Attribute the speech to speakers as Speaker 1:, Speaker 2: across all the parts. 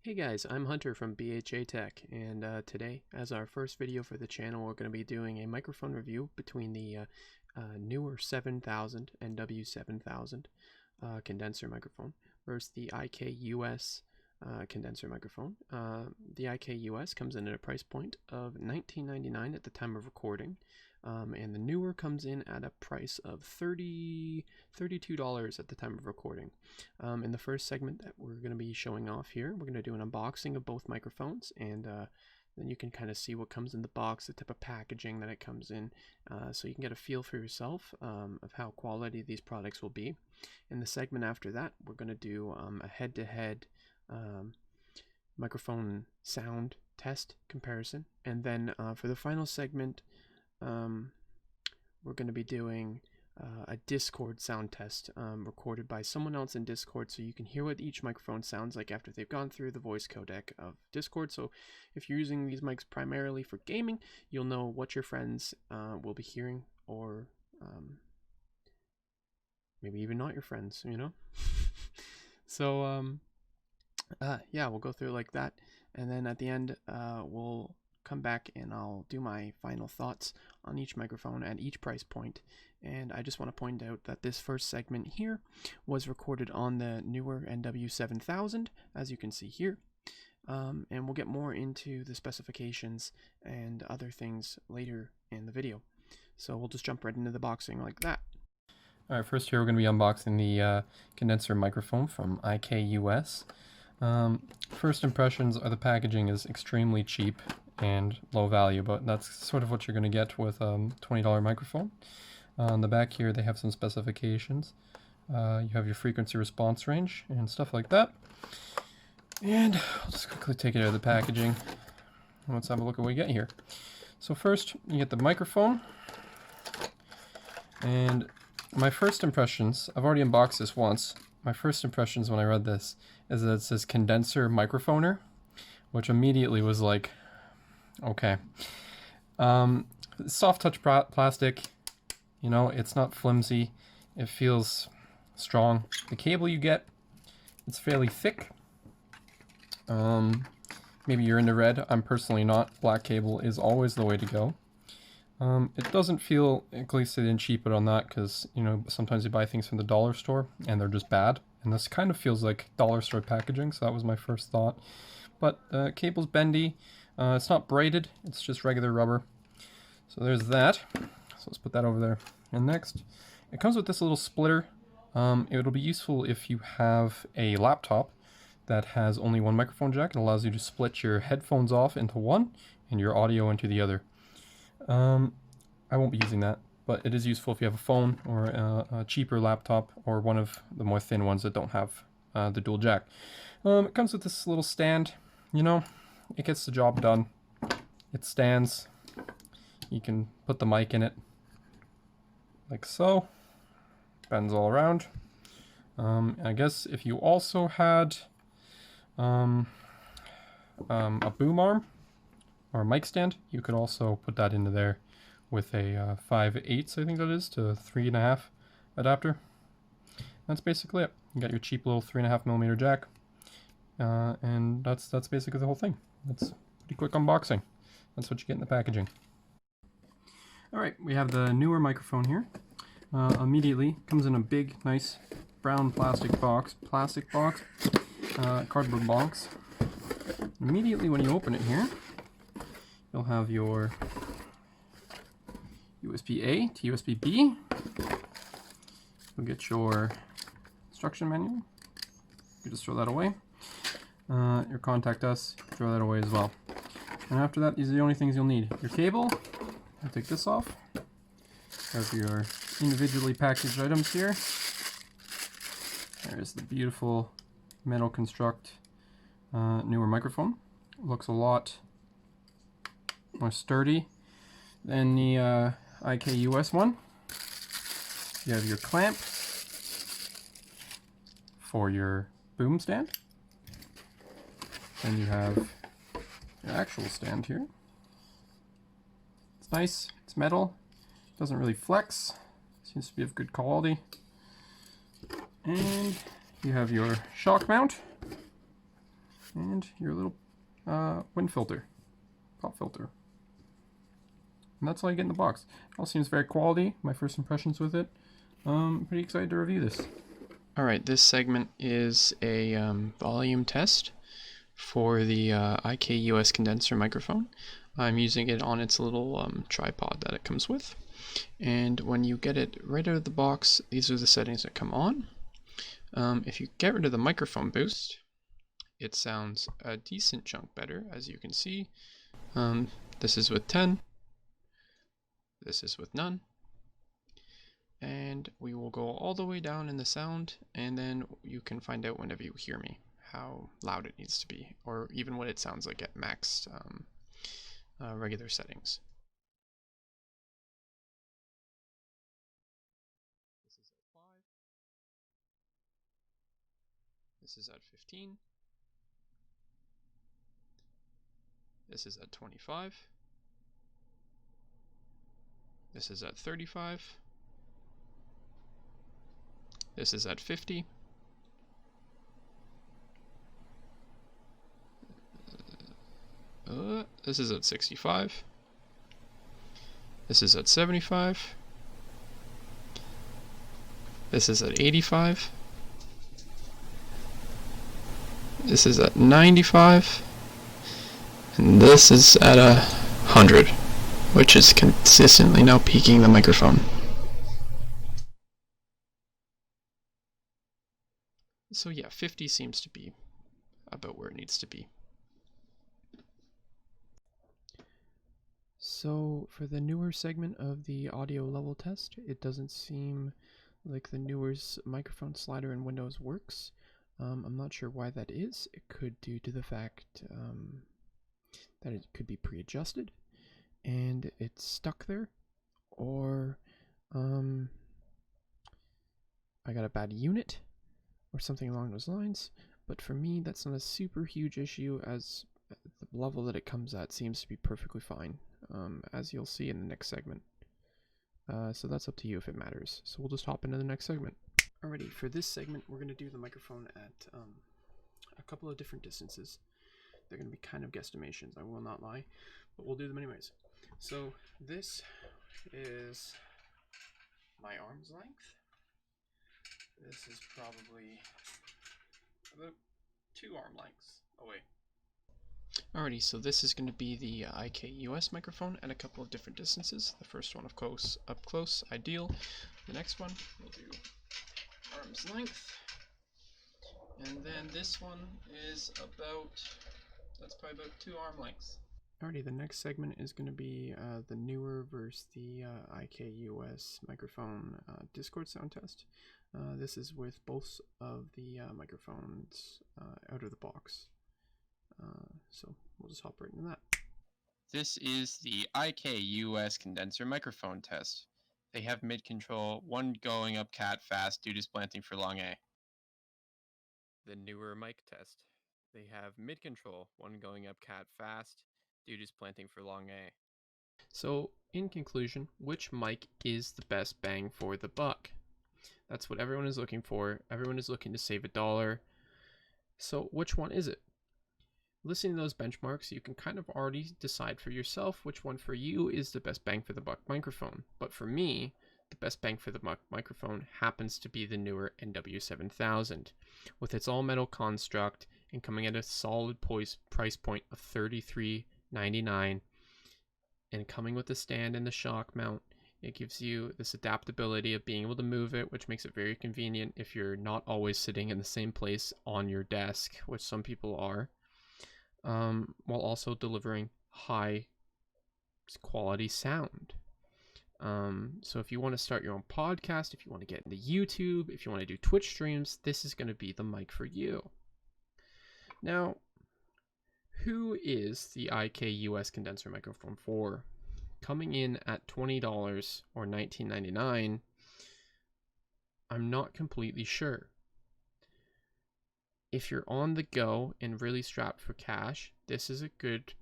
Speaker 1: Hey guys, I'm Hunter from BHA Tech, and today, as our first video for the channel, we're going to be doing a microphone review between the Neewer 7000 NW-7000 condenser microphone versus the IUKUS condenser microphone. The IUKUS comes in at a price point of $19.99 at the time of recording, and the Neewer comes in at a price of $32 at the time of recording. In the first segment that we're going to be showing off here, we're going to do an unboxing of both microphones, and then you can kind of see what comes in the box, the type of packaging that it comes in, so you can get a feel for yourself of how quality these products will be. In the segment after that, we're going to do a head-to-head microphone sound test comparison, and then for the final segment, we're going to be doing a Discord sound test recorded by someone else in Discord, so you can hear what each microphone sounds like after they've gone through the voice codec of Discord. So if you're using these mics primarily for gaming, you'll know what your friends will be hearing, or maybe even not your friends, you know. So yeah, we'll go through like that, and then at the end we'll come back and I'll do my final thoughts on each microphone at each price point. And I just want to point out that this first segment here was recorded on the Neewer NW-7000, as you can see here, and we'll get more into the specifications and other things later in the video. So we'll just jump right into the boxing like that. Alright, first here we're going to be unboxing the condenser microphone from IUKUS. First impressions are the packaging is extremely cheap and low value, but that's sort of what you're going to get with a $20 microphone. On the back here they have some specifications. You have your frequency response range and stuff like that. And I'll just quickly take it out of the packaging. Let's have a look at what we get here. So first you get the microphone, and my first impressions, I've already unboxed this once. My first impressions when I read this is that it says condenser microphoner, which immediately was like, okay. Soft touch plastic, you know, it's not flimsy, it feels strong. The cable you get, it's fairly thick. Maybe you're into red, I'm personally not. Black cable is always the way to go. It doesn't feel, at least they didn't cheap it on that, because, you know, sometimes you buy things from the dollar store and they're just bad. And this kind of feels like dollar store packaging, so that was my first thought. But cable's bendy. It's not braided, it's just regular rubber. So there's that. So let's put that over there. And next, it comes with this little splitter. It'll be useful if you have a laptop that has only one microphone jack. It allows you to split your headphones off into one and your audio into the other. I won't be using that, but it is useful if you have a phone or a cheaper laptop or one of the more thin ones that don't have the dual jack. It comes with this little stand. You know, it gets the job done. It stands. You can put the mic in it like so. Bends all around. I guess if you also had a boom arm or a mic stand, you could also put that into there with a 5/8, I think that is, to 3.5 adapter. That's basically it. You got your cheap little 3.5mm jack, and that's basically the whole thing. That's pretty quick unboxing. That's what you get in the packaging. Alright, we have the Neewer microphone here. Immediately comes in a big, nice brown plastic box, cardboard box. Immediately when you open it here, you'll have your USB-A to USB-B. You'll get your instruction manual. You just throw that away. Your contact us, throw that away as well. And after that, these are the only things you'll need. Your cable, I'll take this off. Have your individually packaged items here. There's the beautiful metal construct Neewer microphone. Looks a lot more sturdy than the IUKUS one. You have your clamp for your boom stand. Then you have your actual stand here. It's nice, it's metal, doesn't really flex, seems to be of good quality. And you have your shock mount, and your little wind filter, pop filter. And that's all you get in the box. It all seems very quality. My first impressions with it. Pretty excited to review this. Alright, this segment is a volume test for the IUKUS condenser microphone. I'm using it on its little tripod that it comes with. And when you get it right out of the box, these are the settings that come on. If you get rid of the microphone boost, it sounds a decent chunk better, as you can see. This is with 10. This is with none. And we will go all the way down in the sound, and then you can find out whenever you hear me how loud it needs to be, or even what it sounds like at max regular settings. This is at 5. This is at 15. This is at 25. This is at 35. This is at 50. This is at 65. This is at 75. This is at 85. This is at 95. And this is at 100, which is consistently now peaking the microphone. So yeah, 50 seems to be about where it needs to be. So for the Neewer segment of the audio level test, it doesn't seem like the Neewer's microphone slider in Windows works. I'm not sure why that is. It could due to the fact that it could be pre-adjusted and it's stuck there, or I got a bad unit or something along those lines. But for me, that's not a super huge issue, as the level that it comes at seems to be perfectly fine, as you'll see in the next segment. So that's up to you if it matters. So we'll just hop into the next segment. Alrighty, for this segment, we're going to do the microphone at a couple of different distances. They're going to be kind of guesstimations, I will not lie, but we'll do them anyways. So this is my arm's length. This is probably about 2 arm lengths away. Alrighty, so this is going to be the IUKUS microphone at a couple of different distances. The first one, of course, up close, ideal. The next one, we'll do arm's length. And then this one is about, that's probably about 2 arm lengths. Alrighty, the next segment is going to be the Neewer versus the IUKUS microphone Discord sound test. This is with both of the microphones out of the box. So we'll just hop right into that. This is the IUKUS condenser microphone test. They have mid-control, one going up cat fast due to splanting for long A. The Neewer mic test. They have mid-control, one going up cat fast due to splanting for long A. So, in conclusion, which mic is the best bang for the buck? That's what everyone is looking for. Everyone is looking to save $1. So, which one is it? Listening to those benchmarks, you can kind of already decide for yourself which one for you is the best bang for the buck microphone. But for me, the best bang for the buck microphone happens to be the Neewer NW-7000, with its all-metal construct and coming at a solid price point of $33.99, and coming with the stand and the shock mount. It gives you this adaptability of being able to move it, which makes it very convenient if you're not always sitting in the same place on your desk, which some people are, while also delivering high quality sound. So if you want to start your own podcast, if you want to get into YouTube, if you want to do Twitch streams, this is going to be the mic for you. Now, who is the IUKUS condenser microphone for? Coming in at $20 or $19.99, I'm not completely sure. If you're on the go and really strapped for cash, this is a good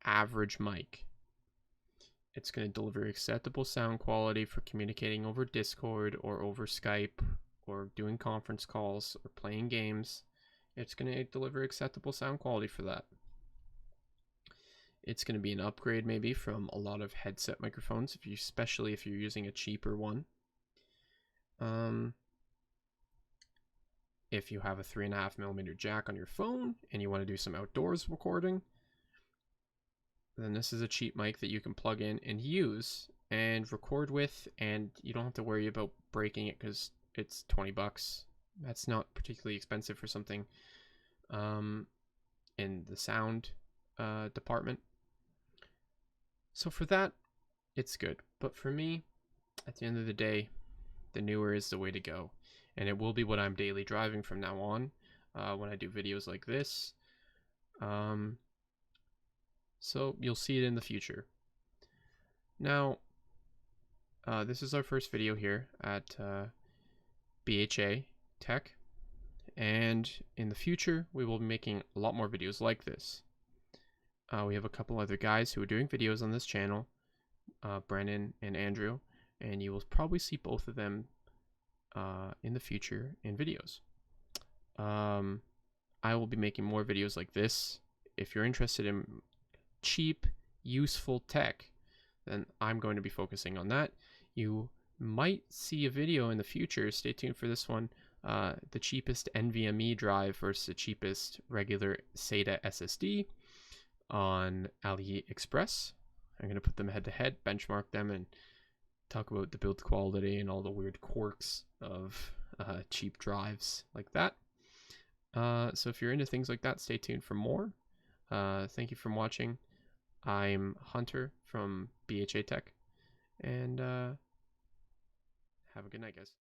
Speaker 1: average mic. It's going to deliver acceptable sound quality for communicating over Discord or over Skype or doing conference calls or playing games.
Speaker 2: it's going to deliver acceptable sound quality for that. It's going to be an upgrade maybe from a lot of headset microphones, especially if you're using a cheaper one. If you have a 3.5mm jack on your phone and you want to do some outdoors recording, then this is a cheap mic that you can plug in and use and record with, and you don't have to worry about breaking it because it's 20 bucks. That's not particularly expensive for something in the sound department. So for that, it's good. But for me, at the end of the day, the Neewer is the way to go. And it will be what I'm daily driving from now on when I do videos like this. So you'll see it in the future. Now, this is our first video here at BHA Tech. And in the future, we will be making a lot more videos like this. We have a couple other guys who are doing videos on this channel, Brennan and Andrew, and you will probably see both of them in the future in videos. I will be making more videos like this. If you're interested in cheap, useful tech, then I'm going to be focusing on that. You might see a video in the future, stay tuned for this one, the cheapest NVMe drive versus the cheapest regular SATA SSD on AliExpress. I'm going to put them head to head, benchmark them, and talk about the build quality and all the weird quirks of cheap drives like that. So if you're into things like that, stay tuned for more. Thank you for watching. I'm Hunter from BHA Tech, and have a good night, guys.